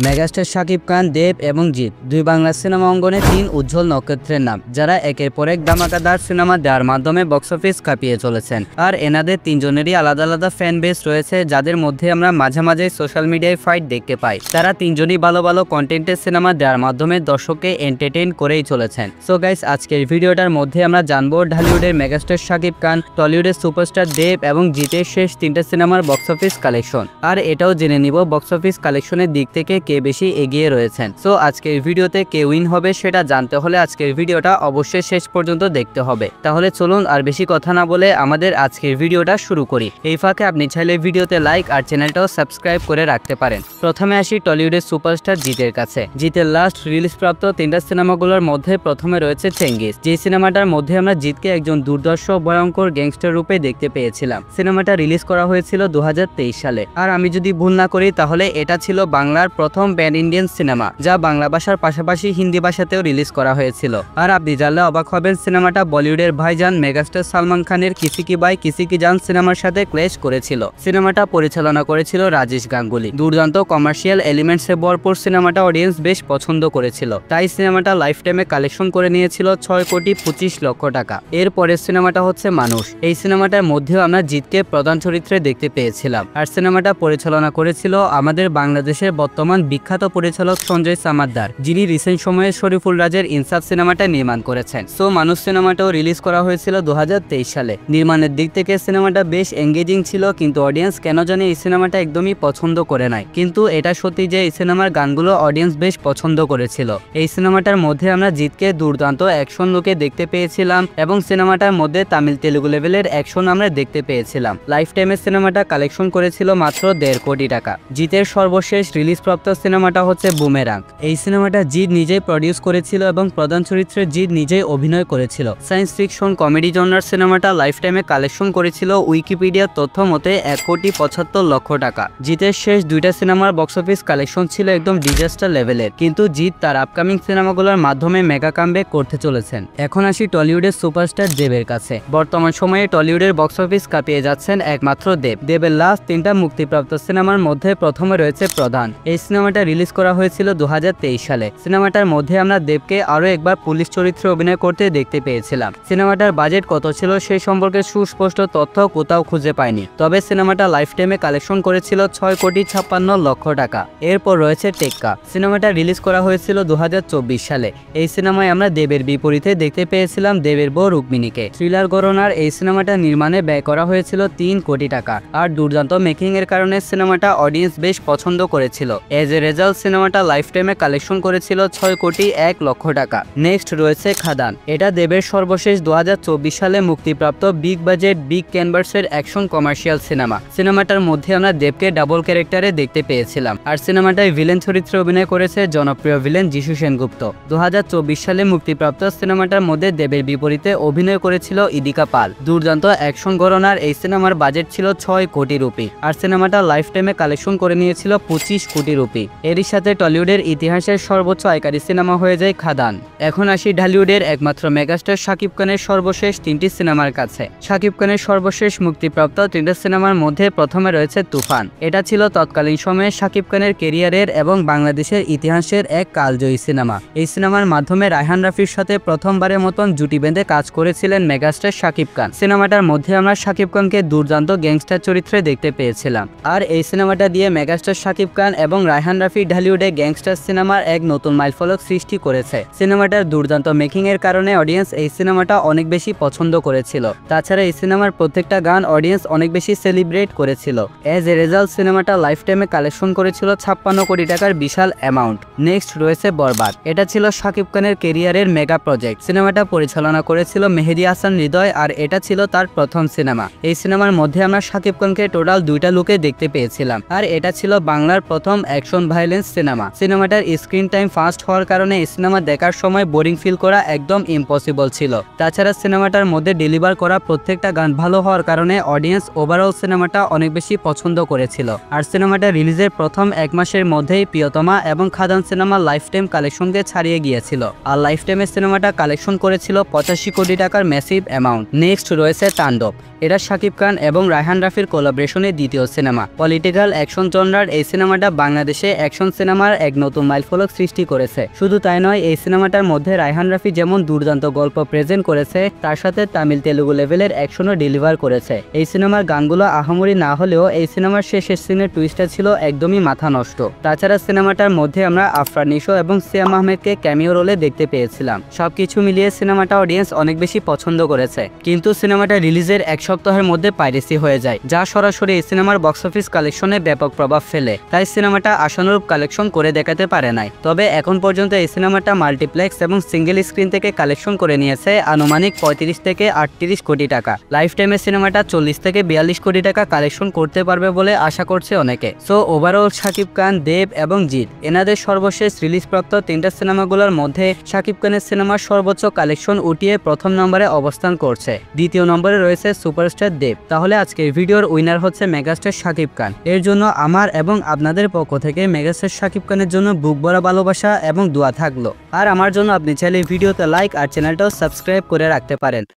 Megastar Shakib Khan, দেব এবং জিৎ দুই Bangla cinema অঙ্গনে তিন উজ্জ্বল নক্ষত্রের নাম, যারা একের পর এক ধামাকাদার সিনেমা দেওয়ার মাধ্যমে বক্স অফিস কাঁপিয়ে চলেছেন। আর এনাদের তিনজনেরই আলাদা আলাদা ফ্যান বেস রয়েছে, যাদের মধ্যে আমরা মাঝে মাঝে সোশ্যাল মিডিয়ায় ফাইট দেখতে পাই। তারা তিনজনই ভালো ভালো কন্টেন্টের সিনেমা দেওয়ার মাধ্যমে দর্শককে এন্টারটেইন করেই চলেছেন। সো গাইস, আজকের ভিডিওটার মধ্যে আমরা জানবো ঢালিউডের মেগাস্টার শাকিব খান, টলিউডের সুপারস্টার দেব এবং জিতের শেষ তিনটা সিনেমার বক্স অফিস কালেকশন। আর এটাও জেনে নিব বক্স অফিস কালেকশনের দিক থেকে কে বেশি এগিয়ে রয়েছেন। সো আজকের ভিডিওতে কে উইন হবে সেটা জানতে হলে আজকের ভিডিওটা অবশ্যই শেষ পর্যন্ত দেখতে হবে। তাহলে চলুন আর বেশি কথা না বলে আমাদের আজকের ভিডিওটা শুরু করি। এই ফাঁকে আপনি চাইলে ভিডিওতে লাইক আর চ্যানেলটাও সাবস্ক্রাইব করে রাখতে পারেন। প্রথমে আসি টলিউডের সুপারস্টার জিতের কাছে। জিতের লাস্ট রিলিজপ্রাপ্ত তিনটা সিনেমাগুলোর মধ্যে প্রথমে রয়েছে চেঙ্গিস। যে সিনেমাটার মধ্যে আমরা জিতকে একজন দুর্দর্শ ভয়ঙ্কর গ্যাংস্টার রূপে দেখতে পেয়েছিলাম। সিনেমাটা রিলিজ করা হয়েছিল 2023 সালে। আর আমি যদি ভুল না করি তাহলে এটা ছিল বাংলার প্রথম প্যান ইন্ডিয়ান সিনেমা, যা বাংলা ভাষার পাশাপাশি হিন্দি ভাষাতেও রিলিজ করা হয়েছিল। আর আপনি জানলে অবাক হবেন, সিনেমাটা বলিউডের ভাইজান মেগাস্টার সালমান খানের কিসি কি ভাই কিসি কি জান সিনেমার সাথে ক্ল্যাশ করেছিল। সিনেমাটা পরিচালনা করেছিল রাজেশ গাঙ্গুলি। দুর্দান্ত কমার্শিয়াল এলিমেন্টসে ভরপুর সিনেমাটা অডিয়েন্স বেশ পছন্দ করেছিল, তাই সিনেমাটা লাইফ টাইমে কালেকশন করে নিয়েছিল 6,25,00,000 টাকা। এরপরের সিনেমাটা হচ্ছে মানুষ। এই সিনেমাটার মধ্যেও আমরা জিতকে প্রধান চরিত্রে দেখতে পেয়েছিলাম। আর সিনেমাটা পরিচালনা করেছিল আমাদের বাংলাদেশের বর্তমান বিখ্যাত পরিচালক সঞ্জয় সামাদ্দার, যিনি রিসেন্ট সময়ে শরীফুল রাজের ইনসাফ সিনেমাটা নির্মাণ করেছেন। সো মানুষ সিনেমাটাও রিলিজ করা হয়েছিল 2023 সালে। নির্মাণের দিক থেকে সিনেমাটা বেশ এঙ্গেজিং ছিল, কিন্তু অডিয়েন্স কেন জানে এই সিনেমাটা একদমই পছন্দ করে নাই। কিন্তু এটা সত্যি যে এই সিনেমার গানগুলো অডিয়েন্স বেশ পছন্দ করেছিল। এই সিনেমাটার মধ্যে আমরা জিতকে দুর্দান্ত অ্যাকশন লুকে দেখতে পেয়েছিলাম এবং সিনেমাটার মধ্যে তামিল তেলুগু লেভেলের অ্যাকশন আমরা দেখতে পেয়েছিলাম। লাইফ টাইমে সিনেমাটা কালেকশন করেছিল মাত্র 1.5 কোটি টাকা। জিতের সর্বশেষ রিলিজপ্রাপ্ত সিনেমাটা হচ্ছে বুমেরাং। এই সিনেমাটা জিৎ নিজেই প্রডিউস করেছিল এবং প্রধান চরিত্রে জিৎ নিজেই অভিনয় করেছিল। সায়েন্স ফিকশন কমেডি জনার সিনেমাটা লাইফ টাইমে কালেকশন করেছিল উইকিপিডিয়ার তথ্য মতে 1,75,00,000 টাকা। জিতের শেষ দুইটা সিনেমার বক্স অফিস কালেকশন ছিল একদম ডিজাস্টার লেভেলের, কিন্তু জিৎ তার আপকামিং সিনেমাগুলোর মাধ্যমে মেগা কামব্যাক করতে চলেছেন। এখন আসি টলিউডের সুপারস্টার দেবের কাছে। বর্তমান সময়ে টলিউডের বক্স অফিস কাঁপিয়ে যাচ্ছেন একমাত্র দেব। দেবের লাস্ট তিনটা মুক্তিপ্রাপ্ত সিনেমার মধ্যে প্রথমে রয়েছে প্রধান। এই সিনেমাটা রিলিজ করা হয়েছিল 2023 সালে। সিনেমাটার মধ্যে আমরা দেবকে আরো একবার পুলিশ চরিত্রে অভিনয় করতে দেখতে পেয়েছিলাম। সিনেমাটার বাজেট কত ছিল সেই সম্পর্কে সুস্পষ্ট তথ্য কোথাও খুঁজে পাইনি, তবে সিনেমাটা লাইফ টাইমে কালেকশন করেছিল 6,56,00,000 টাকা। এরপর রয়েছে টেক্কা। সিনেমাটা রিলিজ করা হয়েছিল 2024 সালে। এই সিনেমায় আমরা দেবের বিপরীতে দেখতে পেয়েছিলাম দেবের বউ রুক্মিণীকে। থ্রিলার ঘরানার এই সিনেমাটা নির্মাণে ব্যয় করা হয়েছিল 3 কোটি টাকা। আর দুর্দান্ত মেকিং এর কারণে সিনেমাটা অডিয়েন্স বেশ পছন্দ করেছিল। এজ এ রেজাল্ট সিনেমাটা লাইফ টাইমে কালেকশন করেছিল 6,01,00,000 টাকা। নেক্সট রয়েছে খাদান। এটা দেবের সর্বশেষ 2024 সালে মুক্তিপ্রাপ্ত বিগ বাজেট বিগ ক্যানভাসের অ্যাকশন কমার্শিয়াল সিনেমা। সিনেমাটার মধ্যে আমরা দেবকে ডাবল ক্যারেক্টারে দেখতে পেয়েছিলাম। আর সিনেমাটায় ভিলেন চরিত্রে অভিনয় করেছে জনপ্রিয় ভিলেন যিশু সেনগুপ্ত। 2024 সালে মুক্তিপ্রাপ্ত সিনেমাটার মধ্যে দেবের বিপরীতে অভিনয় করেছিল ইদিকা পাল। দুর্দান্ত অ্যাকশন ঘরানার এই সিনেমার বাজেট ছিল 6 কোটি রুপি। আর সিনেমাটা লাইফ টাইমে কালেকশন করে নিয়েছিল 25 কোটি রুপি। এরই সাথে টলিউডের ইতিহাসের সর্বোচ্চ আয়কারী সিনেমা হয়ে যায় খাদান। এখন আসি ঢালিউডের একমাত্র মেগাস্টার শাকিব খানের সর্বশেষ তিনটি সিনেমার কাছে। শাকিব খানের সর্বশেষ মুক্তিপ্রাপ্ত তিনটা সিনেমার মধ্যে প্রথমে রয়েছে তুফান। এটা ছিল তৎকালীন সময়ে শাকিব খানের ক্যারিয়ারের এবং বাংলাদেশের ইতিহাসের এক কালজয়ী সিনেমা। এই সিনেমার মাধ্যমে রায়হান রাফির সাথে প্রথমবারের মতন জুটি বেঁধে কাজ করেছিলেন মেগাস্টার শাকিব খান। সিনেমাটার মধ্যে আমরা শাকিব খানকে দুর্দান্ত গ্যাংস্টার চরিত্রে দেখতে পেয়েছিলাম। আর এই সিনেমাটা দিয়ে মেগাস্টার শাকিব খান এবং রায়হান রাফি ঢালিউডে গ্যাংস্টার সিনেমার এক নতুন মাইলফলক সৃষ্টি করেছে। সিনেমাটার দুর্দান্ত মেকিং এর কারণে অডিয়েন্স এই সিনেমাটা অনেক বেশি পছন্দ করেছিল। তাছাড়া এই সিনেমার প্রত্যেকটা গান অডিয়েন্স অনেক বেশি সেলিব্রেট করেছিল। এজ এ রেজাল্ট সিনেমাটা লাইফ টাইমে কালেকশন করেছিল 56 কোটি টাকার বিশাল অ্যামাউন্ট। নেক্সট রয়েছে বরবাদ। এটা ছিল শাকিব খানের ক্যারিয়ারের মেগা প্রজেক্ট। সিনেমাটা পরিচালনা করেছিল মেহেদী হাসান হৃদয়। আর এটা ছিল তার প্রথম সিনেমা। এই সিনেমার মধ্যে আমরা শাকিব খানকে টোটাল দুইটা লুকে দেখতে পেয়েছিলাম। আর এটা ছিল বাংলার প্রথম অ্যাকশন ভায়োলেন্স সিনেমা। সিনেমাটার স্ক্রিন টাইম ফাস্ট হওয়ার কারণে এই সিনেমা দেখার সময় বোরিং ফিল করা একদম ইম্পসিবল ছিল। তাছাড়া সিনেমাটার মধ্যে ডেলিভার করা প্রত্যেকটা গান ভালো হওয়ার কারণে অডিয়েন্স ওভারঅল সিনেমাটা অনেক বেশি পছন্দ করেছিল। আর সিনেমাটা রিলিজের প্রথম এক মাসের মধ্যেই প্রিয়তমা এবং খাদান সিনেমা লাইফ টাইম কালেকশনকে ছাড়িয়ে গিয়েছিল। আর লাইফ টাইমে সিনেমাটা কালেকশন করেছিল 85 কোটি টাকার ম্যাসিভ অ্যামাউন্ট। নেক্সট রয়েছে তাণ্ডব। এটা শাকিব খান এবং রায়হান রাফির কোলাবরেশনের দ্বিতীয় সিনেমা। পলিটিক্যাল অ্যাকশন জনরার এই সিনেমাটা বাংলাদেশে বাংলাদেশে অ্যাকশন সিনেমার এক নতুন মাইলফলক সৃষ্টি করেছে। শুধু তাই নয়, এই সিনেমাটার মধ্যে রায়হান রাফি যেমন দুর্দান্ত গল্প প্রেজেন্ট করেছে, তার সাথে তামিল তেলুগু লেভেলের অ্যাকশনও ডেলিভার করেছে। এই সিনেমার গানগুলো আহামরি না হলেও এই সিনেমার শেষের সিনের টুইস্টটা ছিল একদমই মাথা নষ্ট। তাছাড়া সিনেমাটার মধ্যে আমরা আফরান নিশো এবং সিয়াম আহমেদকে ক্যামিও রোলে দেখতে পেয়েছিলাম। সবকিছু মিলিয়ে সিনেমাটা অডিয়েন্স অনেক বেশি পছন্দ করেছে, কিন্তু সিনেমাটা রিলিজের এক সপ্তাহের মধ্যে পাইরেসি হয়ে যায়, যা সরাসরি এই সিনেমার বক্স অফিস কালেকশনে ব্যাপক প্রভাব ফেলে। তাই সিনেমাটা আশানুরূপ কালেকশন করে দেখাতে পারে নাই। তবে এখন পর্যন্ত এই সিনেমাটা মাল্টিপ্লেক্স এবং সিঙ্গেল স্ক্রিন থেকে কালেকশন করে নিয়েছে আনুমানিক 35 থেকে 38 কোটি টাকা। লাইফ টাইমে সিনেমাটা 40 থেকে 42 কোটি টাকা কালেকশন করতে পারবে বলে আশা করছে অনেকে। সো ওভারঅল শাকিব খান, দেব এবং জিৎ এনাদের সর্বশেষ রিলিজপ্রাপ্ত 3টা সিনেমাগুলোর মধ্যে শাকিব খানের সিনেমার সর্বোচ্চ কালেকশন উঠিয়ে প্রথম নম্বরে অবস্থান করছে। দ্বিতীয় নম্বরে রয়েছে সুপারস্টার দেব। তাহলে আজকের ভিডিওর উইনার হচ্ছে মেগাস্টার শাকিব খান। এর জন্য আমার এবং আপনাদের পক্ষ থেকে মেগাস্টার শাকিব খানের জন্য বুক ভরা ভালোবাসা এবং দোয়া থাকলো। আর আমার জন্য আপনি চাইলে ভিডিওতে লাইক আর চ্যানেলটাও সাবস্ক্রাইব করে রাখতে পারেন।